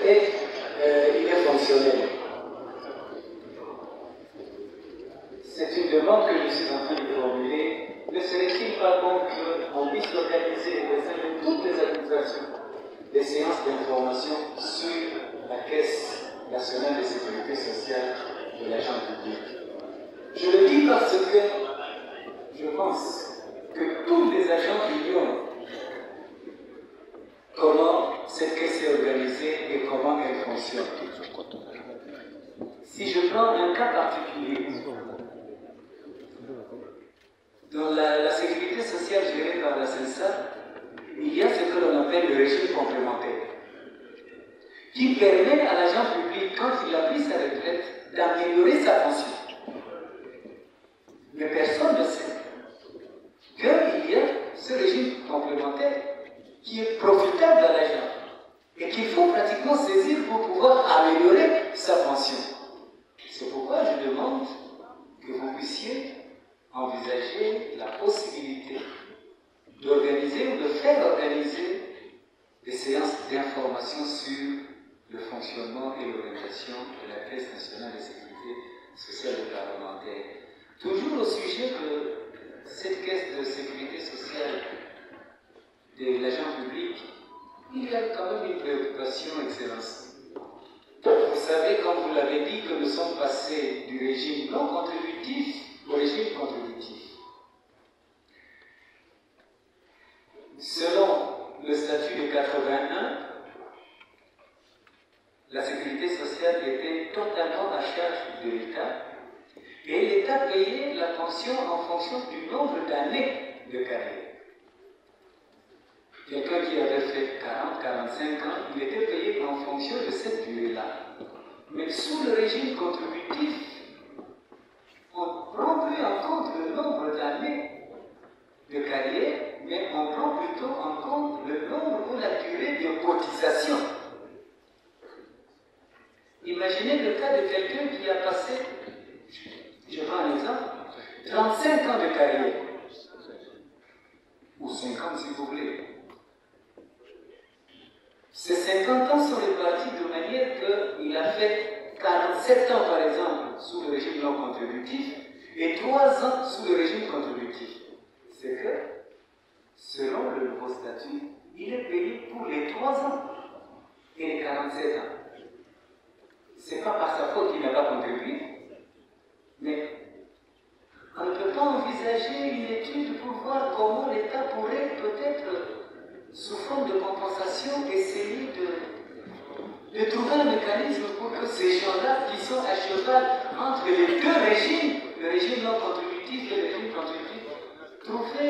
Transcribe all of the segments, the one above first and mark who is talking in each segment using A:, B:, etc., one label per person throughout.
A: et il est fonctionnel. C'est une demande que je suis en train de formuler. Ne serait-il pas bon qu'on puisse organiser au sein de toutes les administrations des séances d'information sur la Caisse nationale de sécurité sociale de l'agent public? Je le dis parce que je pense que tous les agents ignorent comment cette caisse est organisée et comment elle fonctionne. Si je prends un cas particulier, dans la sécurité sociale gérée par la CENSA, il y a ce que l'on appelle le régime complémentaire, qui permet à l'agent public, quand il a pris sa retraite, d'améliorer sa pension. Mais personne ne sait qu'il y a ce régime complémentaire qui est profitable à l'agent et qu'il faut pratiquement saisir pour pouvoir améliorer sa pension. C'est pourquoi je demande que vous puissiez envisager la possibilité d'organiser ou de faire organiser des séances d'information sur le fonctionnement et l'organisation de la Caisse nationale de sécurité sociale et parlementaire. Toujours au sujet de cette caisse de sécurité sociale de l'agent public, il y a quand même une préoccupation, Excellence. Vous savez, comme vous l'avez dit, que nous sommes passés du régime non contributif au régime contributif. Selon le statut de 81, la sécurité sociale était totalement à charge de l'État et l'État payait la pension en fonction du nombre d'années de carrière. Quelqu'un qui avait fait 40, 45 ans, il était payé en fonction de cette durée-là. Mais sous le régime contributif, on ne prend plus en compte le nombre d'années de carrière, mais on prend plutôt en compte le nombre ou la durée de cotisation. Imaginez le cas de quelqu'un qui a passé, je prends un exemple, 35 ans de carrière, ou 50 si vous voulez. Ces 50 ans sont répartis de manière qu'il a fait 47 ans par exemple sous le régime non contributif et 3 ans sous le régime contributif. C'est que, selon le nouveau statut, il est payé pour les 3 ans et les 47 ans. Ce n'est pas par sa faute qu'il n'a pas contribué, mais on ne peut pas envisager une étude pour voir comment l'État pourrait peut-être, sous forme de compensation, essayer de trouver un mécanisme pour que ces gens-là, qui sont à cheval entre les deux régimes, le régime non contributif et le régime contributif, trouver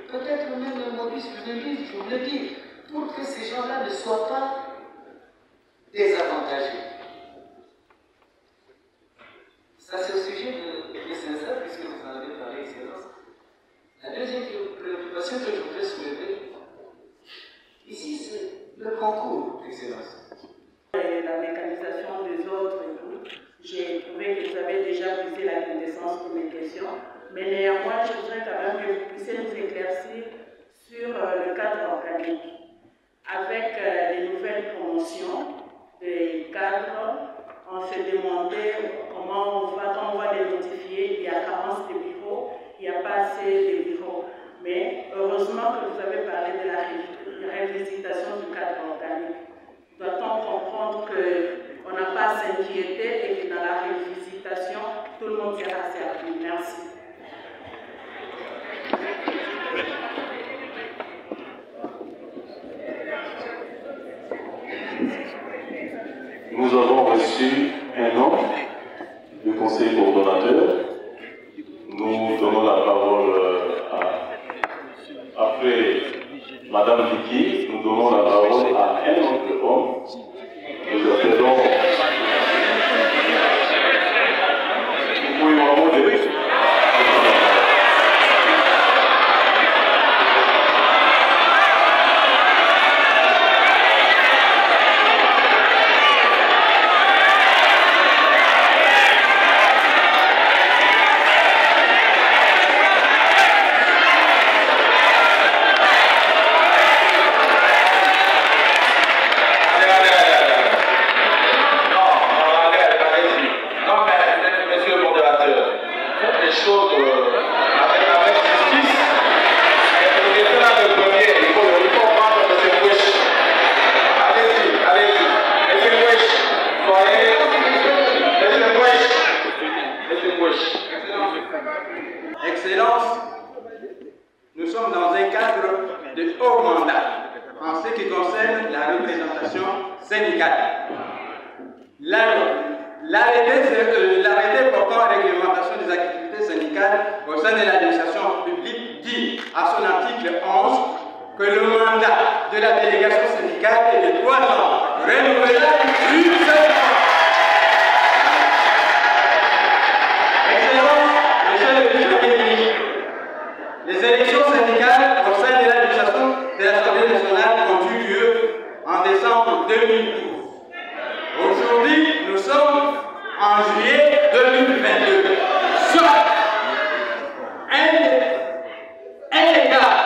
A: peut-être même un modus vivendi, je vous le dis, pour que ces gens-là ne soient pas désavantagés. Ça, c'est au sujet de CENSA, puisque vous en avez parlé, Excellence. La deuxième préoccupation que je voudrais soulever, ici, c'est le concours, Excellence.
B: La mécanisation des autres, j'ai trouvé que vous avez déjà posé la connaissance pour mes questions, mais néanmoins, je voudrais quand même que vous puissiez nous éclaircir sur le cadre organique. Avec les nouvelles promotions des cadres, on s'est demandé comment on va les notifier. Il y a carence de bureaux, il n'y a pas assez de bureaux. Mais heureusement que vous avez parlé de la révisitation du cadre organique. Doit-on comprendre qu'on n'a pas à s'inquiéter et que dans la révisitation, tout le monde sera servi? Merci.
C: Nous avons reçu un nom du conseil coordonnateur. Nous donnons la parole après Madame Vicky, nous donnons la parole à un autre homme. Nous appelons. Vous pouvez vraiment aider.
D: sommes dans un cadre de haut mandat en ce qui concerne la représentation syndicale. L'arrêté portant réglementation des activités syndicales au sein de l'administration publique dit à son article 11 que le mandat de la délégation syndicale est de 3 ans, renouvelable une seule fois. Excellence, Monsieur le Premier ministre, les élections syndicales au sein de l'administration de l'Assemblée nationale ont eu lieu en décembre 2012. Aujourd'hui, nous sommes en juillet 2022. Soit un écart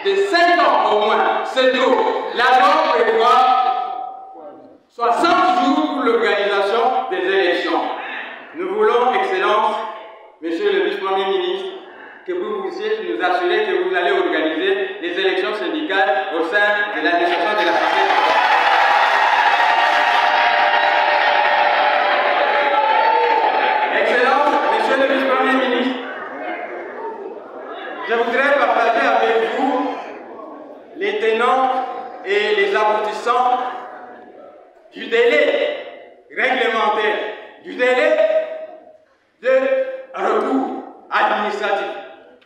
D: de 5 ans au moins, c'est trop. La loi prévoit 60 jours pour l'organisation des élections. Nous voulons, Excellence, Monsieur le Vice-Premier ministre, que vous puissiez nous assurer que vous allez organiser les élections syndicales au sein de l'administration de la société. Excellence, Monsieur le Vice-Premier ministre, je voudrais partager avec vous les tenants et les aboutissants du délai réglementaire, du délai de recours administratif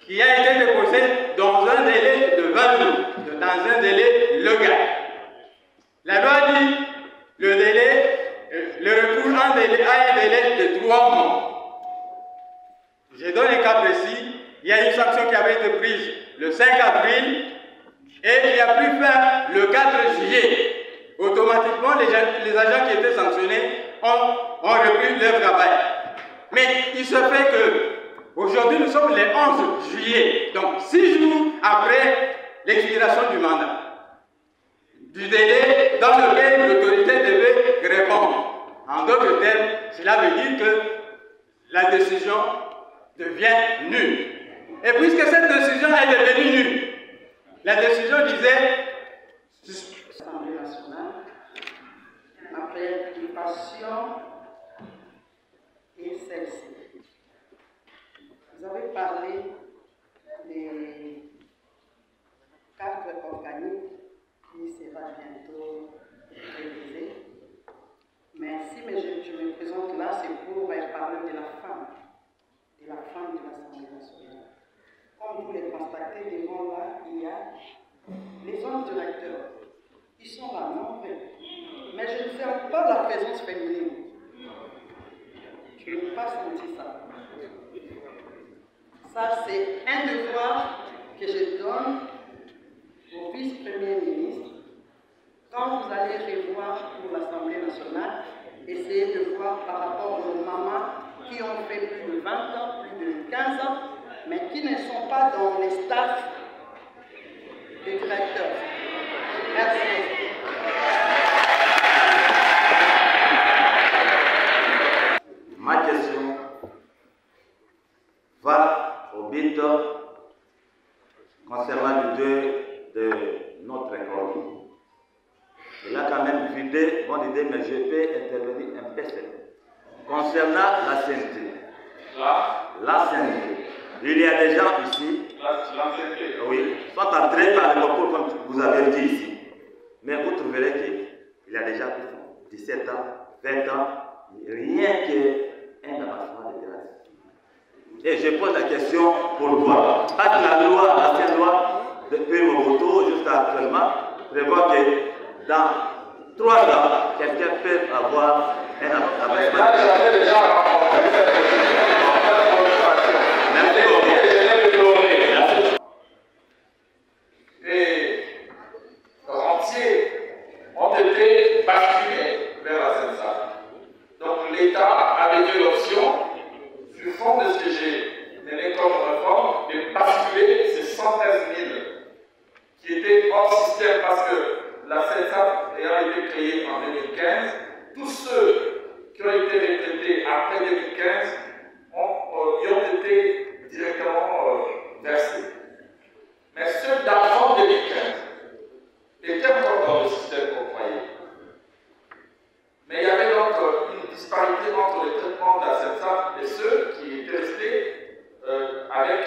D: qui a été déposé dans un délai de 20 jours, dans un délai légal. La loi dit le recours a un délai de 3 mois. Je donne un cas précis. Il y a une sanction qui avait été prise le 5 avril et qui a pris fin le 4 juillet. Automatiquement, les agents qui étaient sanctionnés ont repris leur travail. Mais il se fait que aujourd'hui, nous sommes le 11 juillet, donc 6 jours après l'expiration du mandat, du délai dans lequel l'autorité devait répondre. En d'autres termes, cela veut dire que la décision devient nulle. Et puisque cette décision est devenue nulle, la décision disait
B: l'Assemblée nationale, ma préoccupation est celle-ci. Vous avez parlé des cadres organiques qui sera bientôt révisé. Merci, mais je me présente là, c'est pour parler de la femme de l'Assemblée nationale. Comme vous le constatez devant là, il y a les hommes directeurs. Ils sont là, nombreux. Mais je ne sens pas la présence féminine. Je n'ai pas senti ça. Ça, c'est un devoir que je donne au vice-premier ministre. Quand vous allez revoir pour l'Assemblée nationale, essayez de voir par rapport aux mamans qui ont fait plus de 20 ans, plus de 15 ans, mais qui ne sont pas dans les staffs des directeurs. Merci.
E: Ma question va au but concernant l'idée de notre école. Il a quand même vidé mon idée, mais je peux intervenir un peu seul. Concernant la CNT. La CNT. Il y a des gens ici, oui, sont entrés par le concours comme vous avez dit ici. Mais vous trouverez qu'il y a des gens qui font 17 ans, 20 ans, rien qu'un avancement de grâce. Et je pose la question pourquoi. Parce que la loi, l'ancienne loi, depuis Mobutu jusqu'à actuellement, prévoit que dans 3 ans, quelqu'un peut avoir un avancement de grâce.
F: Et rentiers ont été basculés vers la CENSA. Donc l'État avait eu l'option, du fond de ce que j'ai mené comme réforme, de basculer ces 113 000 qui étaient hors système parce que la CENSA ayant été créée en 2015, tous ceux qui ont été retraités après 2015 y ont été directement versés. Mais ceux d'avant 2015 étaient encore dans le système octroyé. Mais il y avait donc une disparité entre le traitement de la CENSA et ceux qui étaient restés avec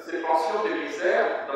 F: ces pensions de misère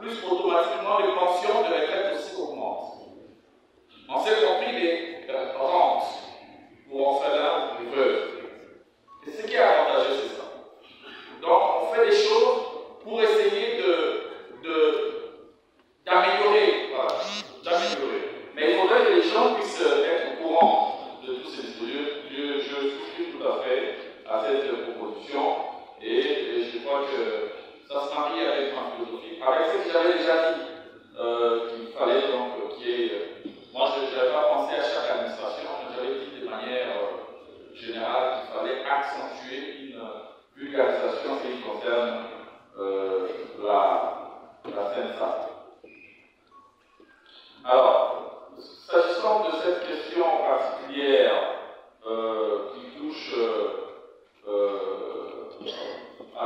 F: plus automatiquement les pensions de retraite aussi augmentent. On s'est compris les rentes pour orphelins ou pour veuves. Et ce qui est avantageux, c'est ça. Donc, on fait des choses pour essayer d'améliorer. Voilà, d'améliorer. Mais il faudrait que les gens puissent être au courant de tous ces dispositifs. Je souscris tout à fait à cette proposition et je crois que ça se marie avec ma philosophie. Avec ce que j'avais déjà dit, qu'il fallait donc qu'il y ait. Moi, je n'avais pas pensé à chaque administration, mais j'avais dit de manière générale qu'il fallait accentuer une vulgarisation en ce qui concerne la CNSA. Alors, s'agissant de cette question particulière qui touche à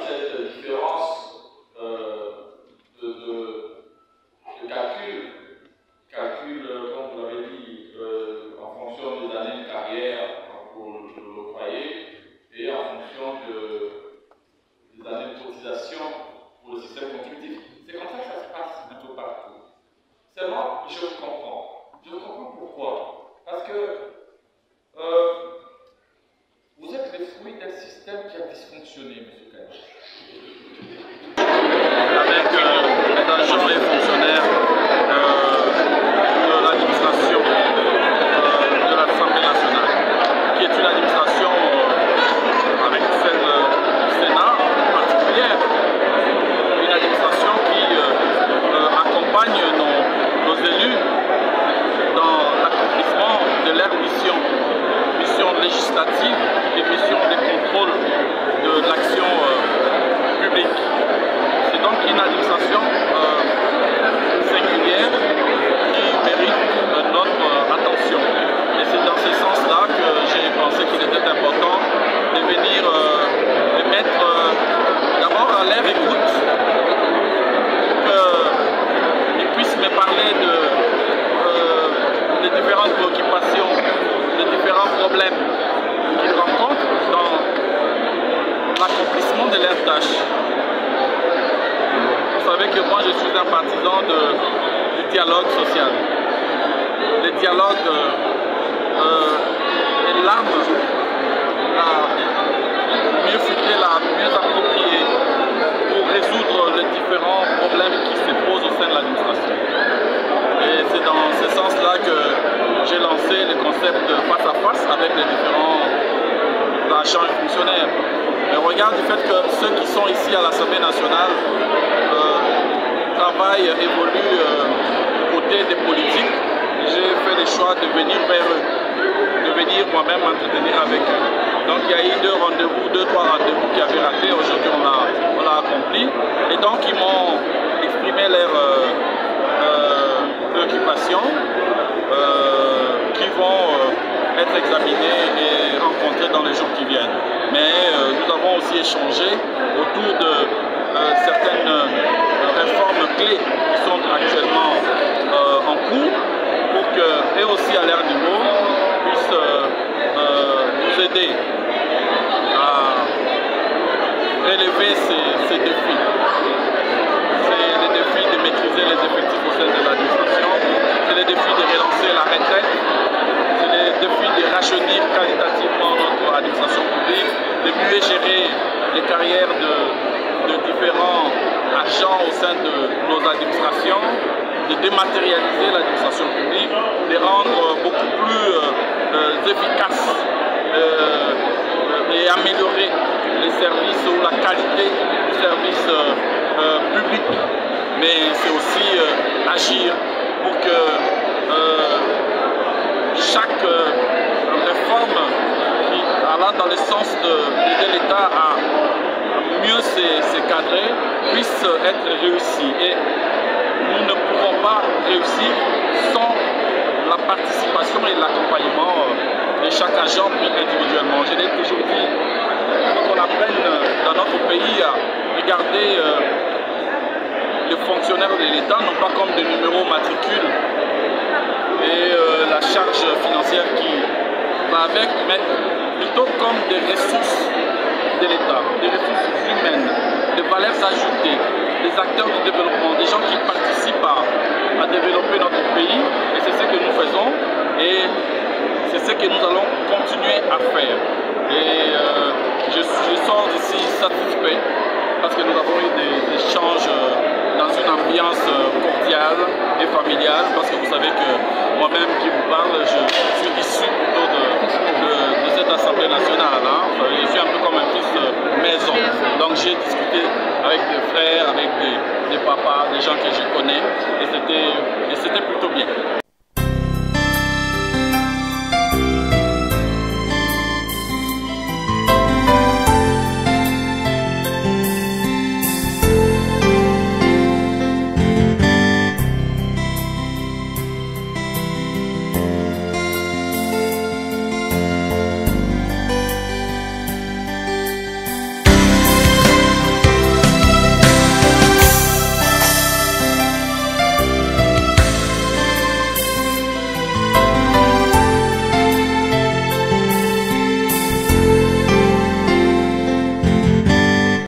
F: cette différence de calcul, comme vous l'avez dit, en fonction des années de carrière pour l'octroyer et en fonction des années de cotisation pour le système contributif. C'est comme ça que ça se passe un peu partout. Seulement, je comprends. Je comprends pourquoi. Parce que vous êtes les fruits d'un système qui a dysfonctionné, M. Kanye.
G: Avec les agents et fonctionnaires de l'administration de l'Assemblée nationale, qui est une administration avec celle du Sénat particulière, une administration qui accompagne nos élus dans l'accomplissement de leur mission législative et mission de contrôle de l'action publique. C'est donc une administration singulière qui mérite notre attention. Et c'est dans ce sens-là que j'ai pensé qu'il était important de venir les mettre d'abord à leur écoute pour qu'ils puissent me parler des différentes préoccupations, des différents problèmes qu'ils rencontrent dans l'accomplissement de leurs tâches. Vous savez que moi je suis un partisan du dialogue social. Le dialogue est l'arme la mieux ficelée, la mieux appropriée pour résoudre les différents problèmes qui se posent au sein de l'administration. Et c'est dans ce sens-là que j'ai lancé le concept de face à face avec les différents agents et fonctionnaires. Mais au regard du fait que ceux qui sont ici à l'Assemblée nationale travaillent, évoluent côté des politiques, j'ai fait le choix de venir vers eux, de venir moi-même m'entretenir avec eux. Donc il y a eu 2-3 rendez-vous qui avaient raté, aujourd'hui on l'a accompli. Et donc ils m'ont exprimé leurs préoccupations qui vont être examinées et rencontrées dans les jours qui viennent. Mais nous avons aussi échangé autour de certaines réformes clés qui sont actuellement en cours pour qu'eux aussi à leur niveau puissent nous aider à relever ces défis. C'est le défi de maîtriser les effectifs au sein de l'administration, c'est le défi de relancer la retraite, c'est le défi de rajeunir qualitativement notre administration publique, de mieux gérer les carrières de différents agents au sein de nos administrations, de dématérialiser l'administration publique, de rendre beaucoup plus efficace et améliorer les services ou la qualité du service public. Mais c'est aussi agir pour que chaque réforme qui allant dans le sens d'aider l'État à mieux se cadrer puisse être réussie. Et nous ne pouvons pas réussir sans la participation et l'accompagnement de chaque agent individuellement. Je l'ai toujours dit, il faut qu'on apprenne dans notre pays à regarder les fonctionnaires de l'État non pas comme des numéros matricules et la charge financière qui va avec, mais plutôt comme des ressources de l'État, des ressources humaines, des valeurs ajoutées, des acteurs du développement, des gens qui participent à développer notre pays, et c'est ce que nous faisons, et c'est ce que nous allons continuer à faire. Et je sors d'ici satisfait, parce que nous avons eu des échanges dans une ambiance cordiale et familiale, parce que vous savez que moi-même qui vous parle, je suis issu plutôt de cette Assemblée nationale. Hein. Je suis un peu comme un fils maison. Donc j'ai discuté avec des frères, avec des papas, des gens que je connais, et c'était plutôt bien.